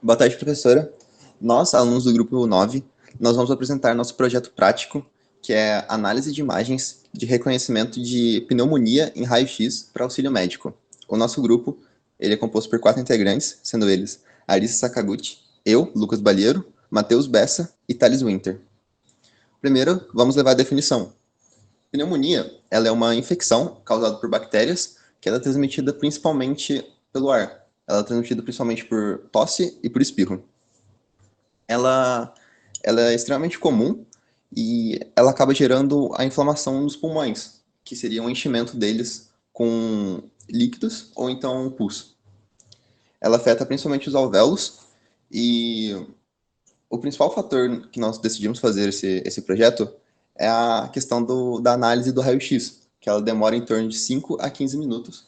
Boa tarde, professora. Nós, alunos do grupo 9, nós vamos apresentar nosso projeto prático, que é análise de imagens de reconhecimento de pneumonia em raio-x para auxílio médico. O nosso grupo, ele é composto por 4 integrantes, sendo eles Arisa Sakaguchi, eu, Lucas Balheiro, Matheus Bessa e Thales Winter. Primeiro, vamos levar a definição. Pneumonia, ela é uma infecção causada por bactérias, que ela é transmitida principalmente pelo ar. Ela é transmitida principalmente por tosse e por espirro. Ela é extremamente comum e ela acaba gerando a inflamação nos pulmões, que seria um enchimento deles com líquidos ou então pus. Ela afeta principalmente os alvéolos e o principal fator que nós decidimos fazer esse projeto é a questão da análise do raio-x, que ela demora em torno de 5 a 15 minutos,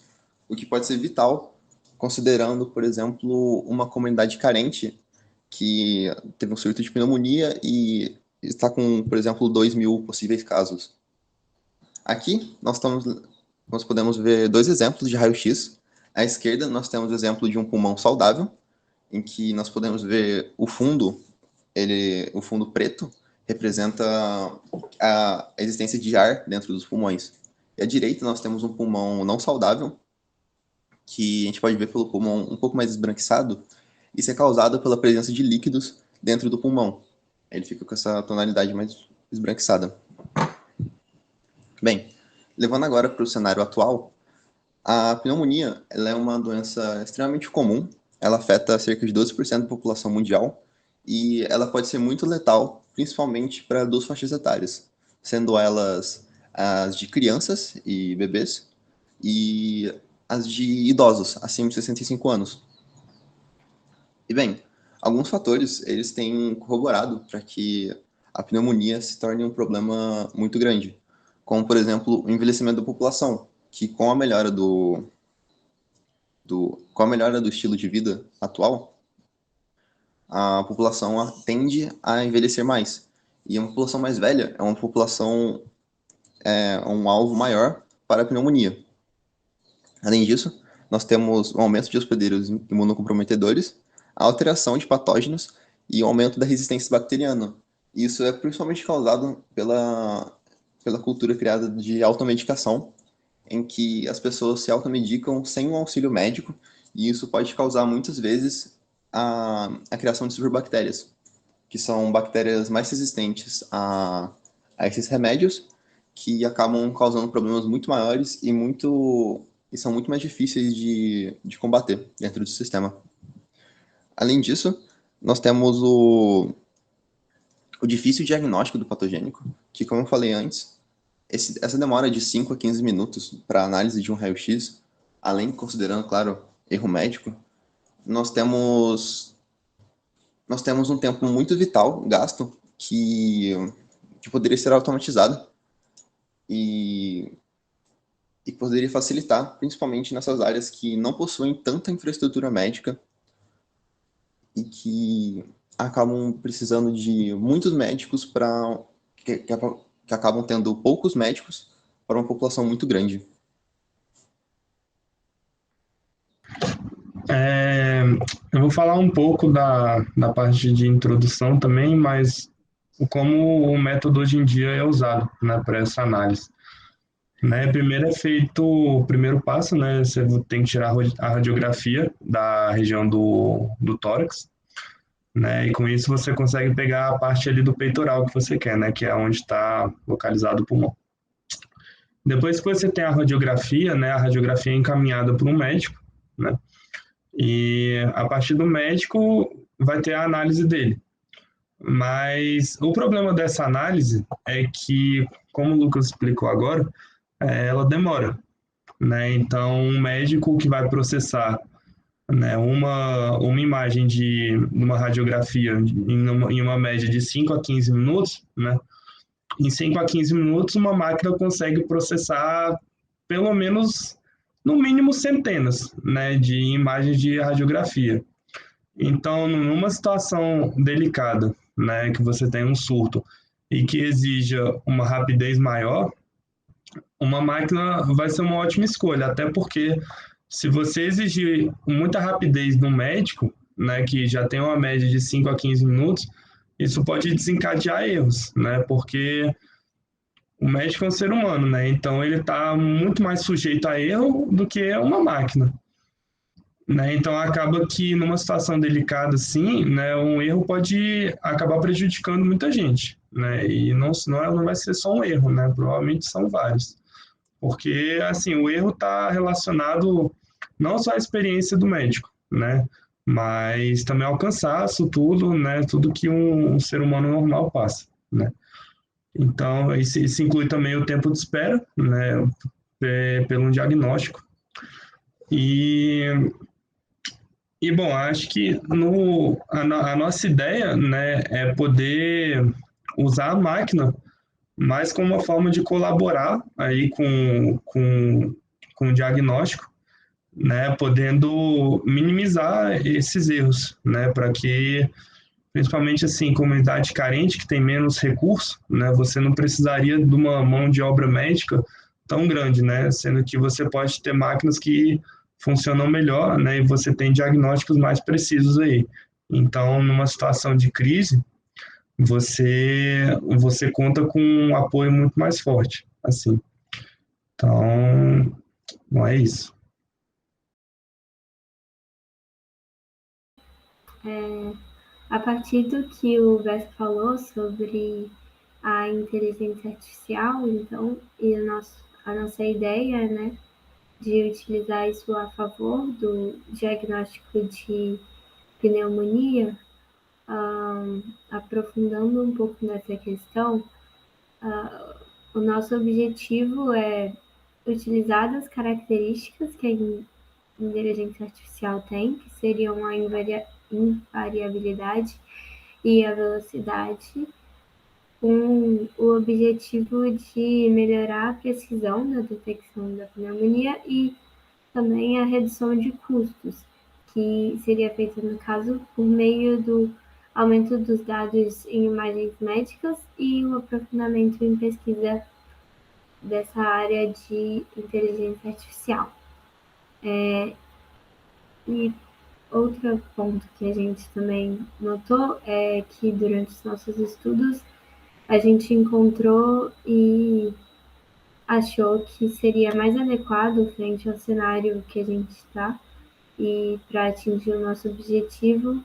o que pode ser vital, considerando, por exemplo, uma comunidade carente que teve um surto de pneumonia e está com, por exemplo, 2.000 possíveis casos. Aqui nós podemos ver 2 exemplos de raio-x. À esquerda nós temos o exemplo de um pulmão saudável, em que nós podemos ver o fundo preto representa a existência de ar dentro dos pulmões. E à direita nós temos um pulmão não saudável, que a gente pode ver pelo pulmão um pouco mais esbranquiçado. Isso é causado pela presença de líquidos dentro do pulmão. Ele fica com essa tonalidade mais esbranquiçada. Bem, levando agora para o cenário atual, a pneumonia ela é uma doença extremamente comum. Ela afeta cerca de 12% da população mundial e ela pode ser muito letal, principalmente para 2 faixas etárias, sendo elas as de crianças e bebês e as de idosos, acima de 65 anos. E bem, alguns fatores eles têm corroborado para que a pneumonia se torne um problema muito grande, como, por exemplo, o envelhecimento da população, que com a melhora do estilo de vida atual, a população tende a envelhecer mais. E uma população mais velha é uma população, um alvo maior para a pneumonia. Além disso, nós temos um aumento de hospedeiros imunocomprometedores, a alteração de patógenos e o aumento da resistência bacteriana. Isso é principalmente causado pela cultura criada de automedicação, em que as pessoas se automedicam sem um auxílio médico, e isso pode causar muitas vezes a criação de superbactérias, que são bactérias mais resistentes a esses remédios, que acabam causando problemas muito maiores e são muito mais difíceis de combater dentro do sistema. Além disso, nós temos o difícil diagnóstico do patogênico, que, como eu falei antes, essa demora de 5 a 15 minutos para análise de um raio-x, além de considerando, claro, erro médico, nós temos um tempo muito vital gasto que poderia ser automatizado e poderia facilitar, principalmente nessas áreas que não possuem tanta infraestrutura médica e que acabam precisando de muitos médicos que acabam tendo poucos médicos para uma população muito grande. Eu vou falar um pouco da parte de introdução também, mas como o método hoje em dia é usado, né, para essa análise. Né, primeiro é feito o primeiro passo, né, você tem que tirar a radiografia da região do tórax, né, e com isso você consegue pegar a parte ali do peitoral que você quer, né, que é onde está localizado o pulmão. Depois que você tem a radiografia, né, a radiografia é encaminhada para um médico, né, e a partir do médico vai ter a análise dele. Mas o problema dessa análise é que, como o Lucas explicou agora, ela demora, né? Então, um médico que vai processar, né, uma imagem de uma radiografia em uma média de 5 a 15 minutos, né? Em 5 a 15 minutos, uma máquina consegue processar pelo menos, no mínimo, centenas, né, de imagens de radiografia. Então, numa situação delicada, né, que você tem um surto e que exija uma rapidez maior, uma máquina vai ser uma ótima escolha, até porque se você exigir muita rapidez do médico, né, que já tem uma média de 5 a 15 minutos, isso pode desencadear erros, né, porque o médico é um ser humano, né, então ele está muito mais sujeito a erro do que uma máquina. Né? Então acaba que numa situação delicada assim, né, um erro pode acabar prejudicando muita gente, né? E não vai ser só um erro, né? Provavelmente são vários, porque assim o erro está relacionado não só à experiência do médico, né? Mas também ao cansaço, tudo, né? Tudo que um ser humano normal passa, né? Então isso inclui também o tempo de espera, né? Pelo diagnóstico e bom, acho que a nossa ideia, né, é poder usar a máquina mais como uma forma de colaborar aí com o diagnóstico, né, podendo minimizar esses erros, né, para que, principalmente assim, comunidade carente, que tem menos recursos, né, você não precisaria de uma mão de obra médica tão grande, né, sendo que você pode ter máquinas que funcionam melhor, né, e você tem diagnósticos mais precisos aí. Então, numa situação de crise, você conta com um apoio muito mais forte, assim. Então, não é isso. A partir do que o Vesco falou sobre a inteligência artificial, então, e a nossa ideia, né, de utilizar isso a favor do diagnóstico de pneumonia, aprofundando um pouco nessa questão, o nosso objetivo é utilizar as características que a inteligência artificial tem, que seriam a invariabilidade e a velocidade, com o objetivo de melhorar a precisão na detecção da pneumonia e também a redução de custos, que seria feita, no caso, por meio do aumento dos dados em imagens médicas e o aprofundamento em pesquisa dessa área de inteligência artificial. E outro ponto que a gente também notou é que durante os nossos estudos a gente encontrou e achou que seria mais adequado frente ao cenário que a gente está e para atingir o nosso objetivo,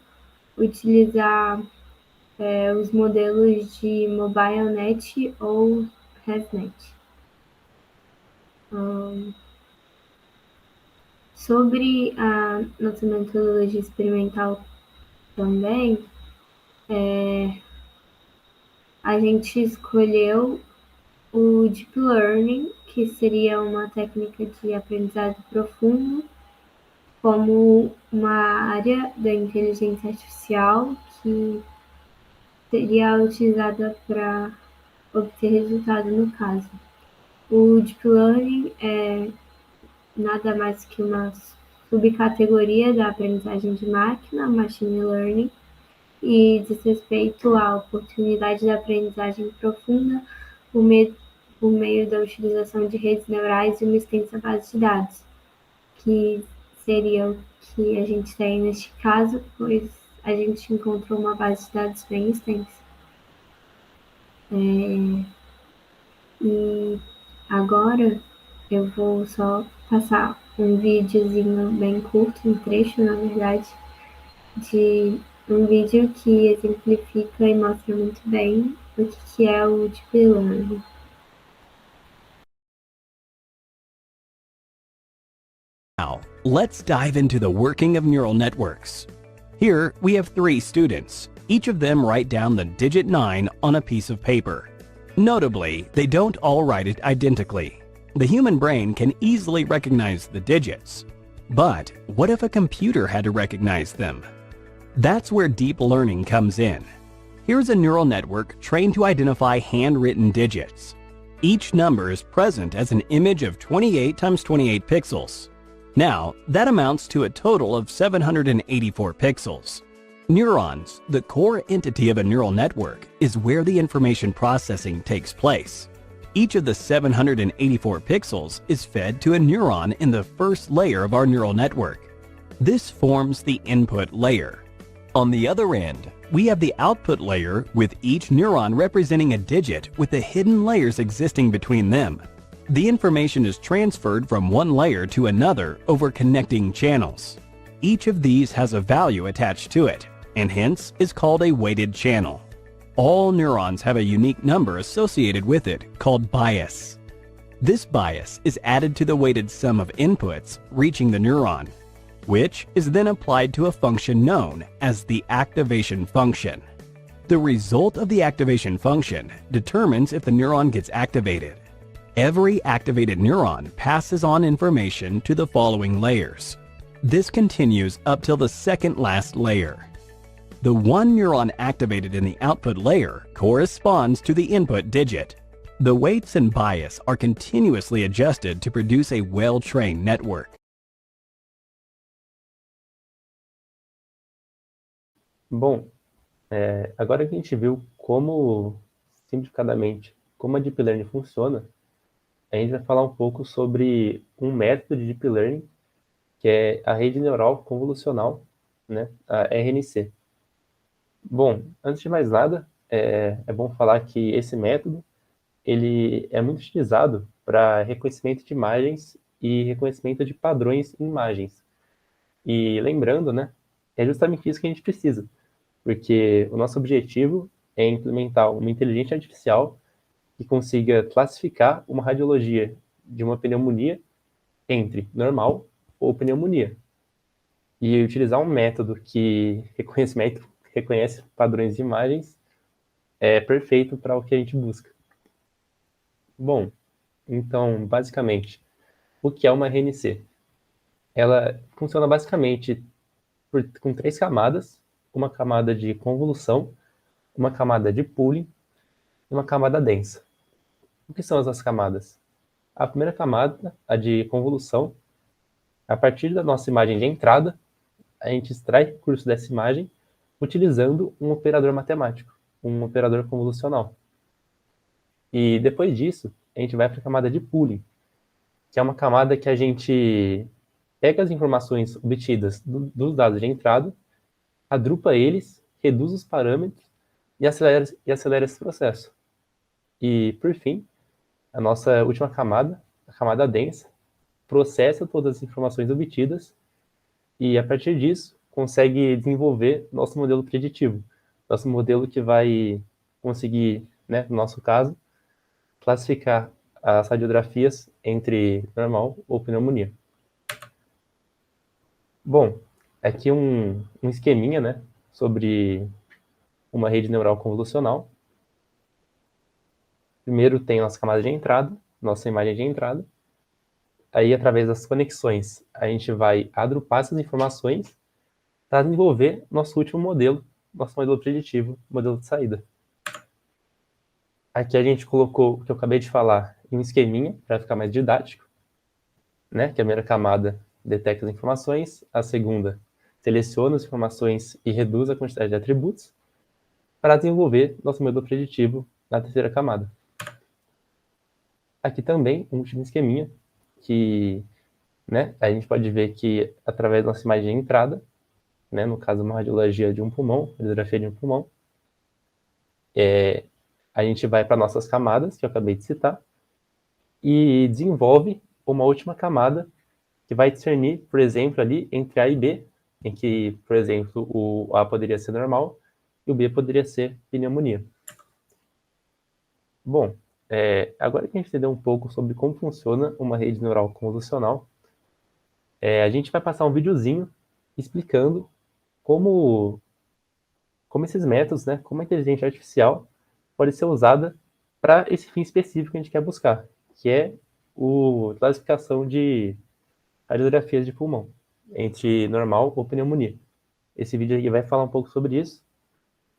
utilizar os modelos de MobileNet ou ResNet. Sobre a nossa metodologia experimental também, a gente escolheu o Deep Learning, que seria uma técnica de aprendizado profundo, como uma área da inteligência artificial que seria utilizada para obter resultado no caso. O Deep Learning é nada mais que uma subcategoria da aprendizagem de máquina, Machine Learning, e diz respeito à oportunidade da aprendizagem profunda por meio da utilização de redes neurais e uma extensa base de dados, que seria o que a gente tem neste caso, pois a gente encontrou uma base de dados bem extensa. E agora eu vou só passar um videozinho bem curto, um trecho, na verdade, de um vídeo que exemplifica e mostra muito bem o que é o Deep Learning. Now, let's dive into the working of neural networks. Here, we have 3 students. Each of them write down the digit 9 on a piece of paper. Notably, they don't all write it identically. The human brain can easily recognize the digits. But what if a computer had to recognize them? That's where deep learning comes in. Here's a neural network trained to identify handwritten digits. Each number is present as an image of 28 times 28 pixels. Now, that amounts to a total of 784 pixels. Neurons, the core entity of a neural network, is where the information processing takes place. Each of the 784 pixels is fed to a neuron in the first layer of our neural network. This forms the input layer. On the other end, we have the output layer with each neuron representing a digit with the hidden layers existing between them. The information is transferred from one layer to another over connecting channels. Each of these has a value attached to it, and hence is called a weighted channel. All neurons have a unique number associated with it called bias. This bias is added to the weighted sum of inputs reaching the neuron, which is then applied to a function known as the activation function. The result of the activation function determines if the neuron gets activated. Every activated neuron passes on information to the following layers. This continues up till the second last layer. The one neuron activated in the output layer corresponds to the input digit. The weights and bias are continuously adjusted to produce a well-trained network. Bom, agora que a gente viu simplificadamente, como a Deep Learning funciona, a gente vai falar um pouco sobre um método de Deep Learning, que é a Rede Neural Convolucional, né, a RNC. Bom, antes de mais nada, é bom falar que esse método ele é muito utilizado para reconhecimento de imagens e reconhecimento de padrões em imagens. E lembrando, né, é justamente isso que a gente precisa, porque o nosso objetivo é implementar uma inteligência artificial que consiga classificar uma radiologia de uma pneumonia entre normal ou pneumonia. E utilizar um método que reconhece padrões de imagens é perfeito para o que a gente busca. Bom, então, basicamente, o que é uma RNC? Ela funciona basicamente com 3 camadas, uma camada de convolução, uma camada de pooling e uma camada densa. O que são essas camadas? A primeira camada, a de convolução, a partir da nossa imagem de entrada, a gente extrai recurso dessa imagem utilizando um operador matemático, um operador convolucional. E depois disso, a gente vai para a camada de pooling, que é uma camada que a gente pega as informações obtidas dos dados de entrada, agrupa eles, reduz os parâmetros e acelera esse processo. E, por fim, a nossa última camada, a camada densa, processa todas as informações obtidas e, a partir disso, consegue desenvolver nosso modelo preditivo, nosso modelo que vai conseguir, né, no nosso caso, classificar as radiografias entre normal ou pneumonia. Bom, aqui um esqueminha, né, sobre uma rede neural convolucional. Primeiro tem a nossa camada de entrada, nossa imagem de entrada. Aí, através das conexões, a gente vai agrupar essas informações para desenvolver nosso último modelo, nosso modelo preditivo, modelo de saída. Aqui a gente colocou o que eu acabei de falar em um esqueminha, para ficar mais didático, né? Que a primeira camada detecta as informações, a segunda seleciona as informações e reduz a quantidade de atributos, para desenvolver nosso modelo preditivo na terceira camada. Aqui também um último esqueminha, que, né, a gente pode ver que através da nossa imagem de entrada, né, no caso uma radiologia de um pulmão, radiografia de um pulmão, a gente vai para nossas camadas, que eu acabei de citar, e desenvolve uma última camada que vai discernir, por exemplo, ali entre A e B, em que, por exemplo, o A poderia ser normal e o B poderia ser pneumonia. Bom, agora que a gente entendeu um pouco sobre como funciona uma rede neural convolucional, a gente vai passar um videozinho explicando como esses métodos, né, como a inteligência artificial pode ser usada para esse fim específico que a gente quer buscar, que é a classificação de radiografias de pulmão, entre normal ou pneumonia. Esse vídeo aqui vai falar um pouco sobre isso,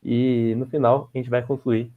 e no final a gente vai concluir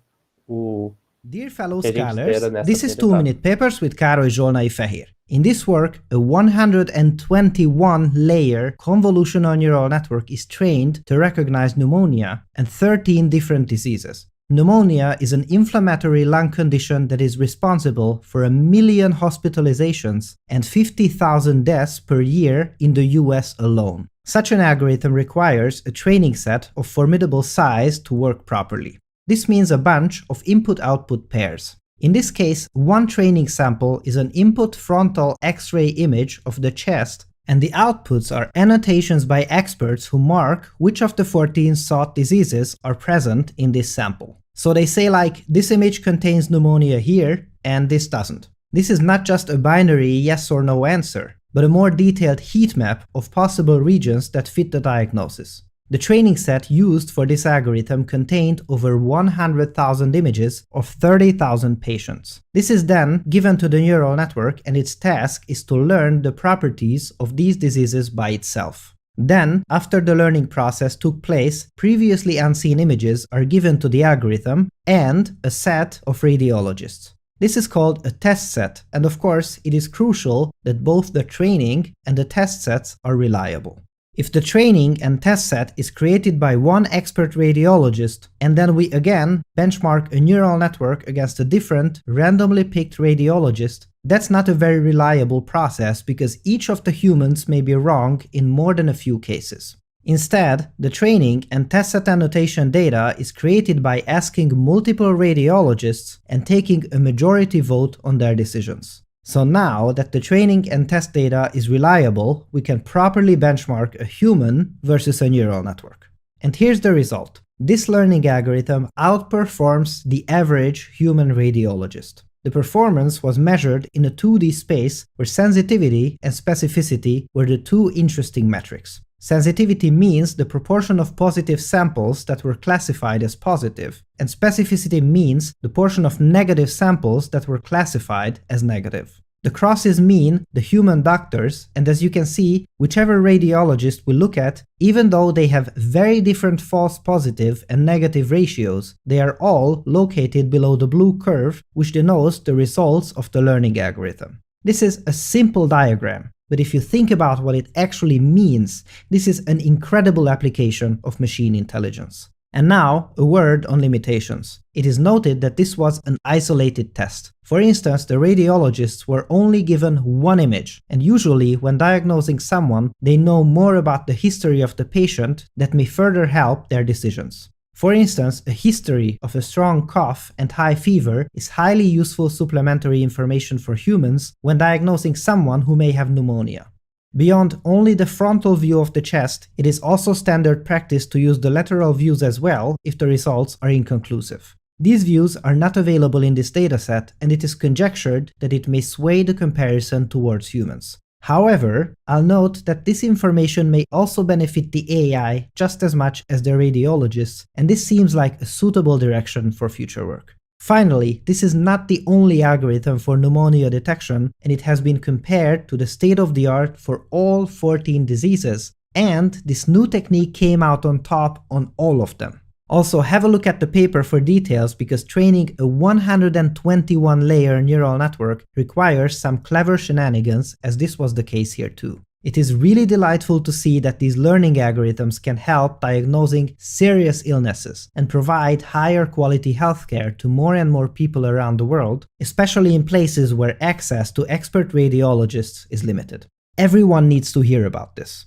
o Dear fellow que a gente espera scholars, nessa this is primeira 2 Minute Papers with Caro e João Ferreira. In this work, a 121-layer convolutional neural network is trained to recognize pneumonia and 13 different diseases. Pneumonia is an inflammatory lung condition that is responsible for 1 million hospitalizations and 50,000 deaths per year in the US alone. Such an algorithm requires a training set of formidable size to work properly. This means a bunch of input-output pairs. In this case, one training sample is an input frontal X-ray image of the chest, and the outputs are annotations by experts who mark which of the 14 sought diseases are present in this sample. So they say like, this image contains pneumonia here, and this doesn't. This is not just a binary yes or no answer, but a more detailed heat map of possible regions that fit the diagnosis. The training set used for this algorithm contained over 100,000 images of 30,000 patients. This is then given to the neural network, and its task is to learn the properties of these diseases by itself. Then, after the learning process took place, previously unseen images are given to the algorithm and a set of radiologists. This is called a test set, and of course, it is crucial that both the training and the test sets are reliable. If the training and test set is created by one expert radiologist, and then we again benchmark a neural network against a different, randomly picked radiologist, that's not a very reliable process because each of the humans may be wrong in more than a few cases. Instead, the training and test set annotation data is created by asking multiple radiologists and taking a majority vote on their decisions. So now that the training and test data is reliable, we can properly benchmark a human versus a neural network. And here's the result. This learning algorithm outperforms the average human radiologist. The performance was measured in a 2D space where sensitivity and specificity were the two interesting metrics. Sensitivity means the proportion of positive samples that were classified as positive, and specificity means the portion of negative samples that were classified as negative. The crosses mean the human doctors, and as you can see, whichever radiologist we look at, even though they have very different false positive and negative ratios, they are all located below the blue curve, which denotes the results of the learning algorithm. This is a simple diagram, but if you think about what it actually means, this is an incredible application of machine intelligence. And now, a word on limitations. It is noted that this was an isolated test. For instance, the radiologists were only given one image, and usually when diagnosing someone, they know more about the history of the patient that may further help their decisions. For instance, a history of a strong cough and high fever is highly useful supplementary information for humans when diagnosing someone who may have pneumonia. Beyond only the frontal view of the chest, it is also standard practice to use the lateral views as well if the results are inconclusive. These views are not available in this dataset, and it is conjectured that it may sway the comparison towards humans. However, I'll note that this information may also benefit the AI just as much as the radiologists, and this seems like a suitable direction for future work. Finally, this is not the only algorithm for pneumonia detection, and it has been compared to the state-of-the-art for all 14 diseases, and this new technique came out on top on all of them. Also, have a look at the paper for details because training a 121-layer neural network requires some clever shenanigans, as this was the case here too. It is really delightful to see that these learning algorithms can help diagnosing serious illnesses and provide higher quality healthcare to more and more people around the world, especially in places where access to expert radiologists is limited. Everyone needs to hear about this.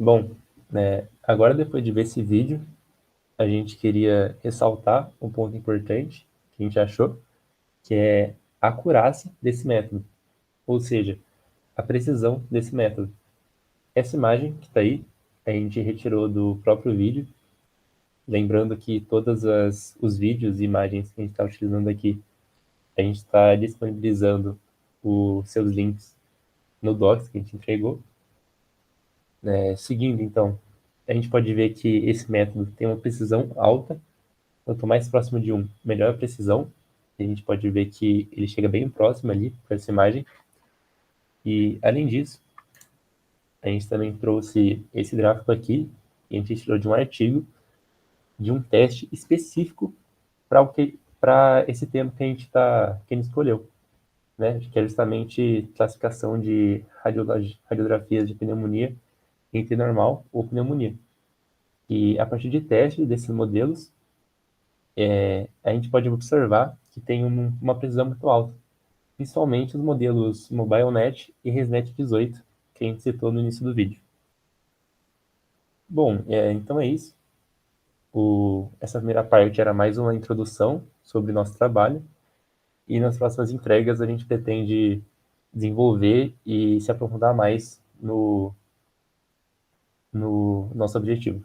Bom, agora depois de ver esse vídeo, a gente queria ressaltar um ponto importante que a gente achou, que é a acurácia desse método, ou seja, a precisão desse método. Essa imagem que está aí, a gente retirou do próprio vídeo, lembrando que todos os vídeos e imagens que a gente está utilizando aqui, a gente está disponibilizando os seus links no Docs que a gente entregou. Seguindo, então, a gente pode ver que esse método tem uma precisão alta. Quanto mais próximo de 1, melhor a precisão. A gente pode ver que ele chega bem próximo ali com essa imagem. E, além disso, a gente também trouxe esse gráfico aqui, que a gente tirou de um artigo, de um teste específico para esse tema que a gente escolheu, né? Que é justamente classificação de radiografias de pneumonia entre normal ou pneumonia. E a partir de testes desses modelos, a gente pode observar que tem uma precisão muito alta, principalmente os modelos MobileNet e ResNet 18, que a gente citou no início do vídeo. Bom, então é isso. Essa primeira parte era mais uma introdução sobre o nosso trabalho, e nas próximas entregas a gente pretende desenvolver e se aprofundar mais no nosso objetivo.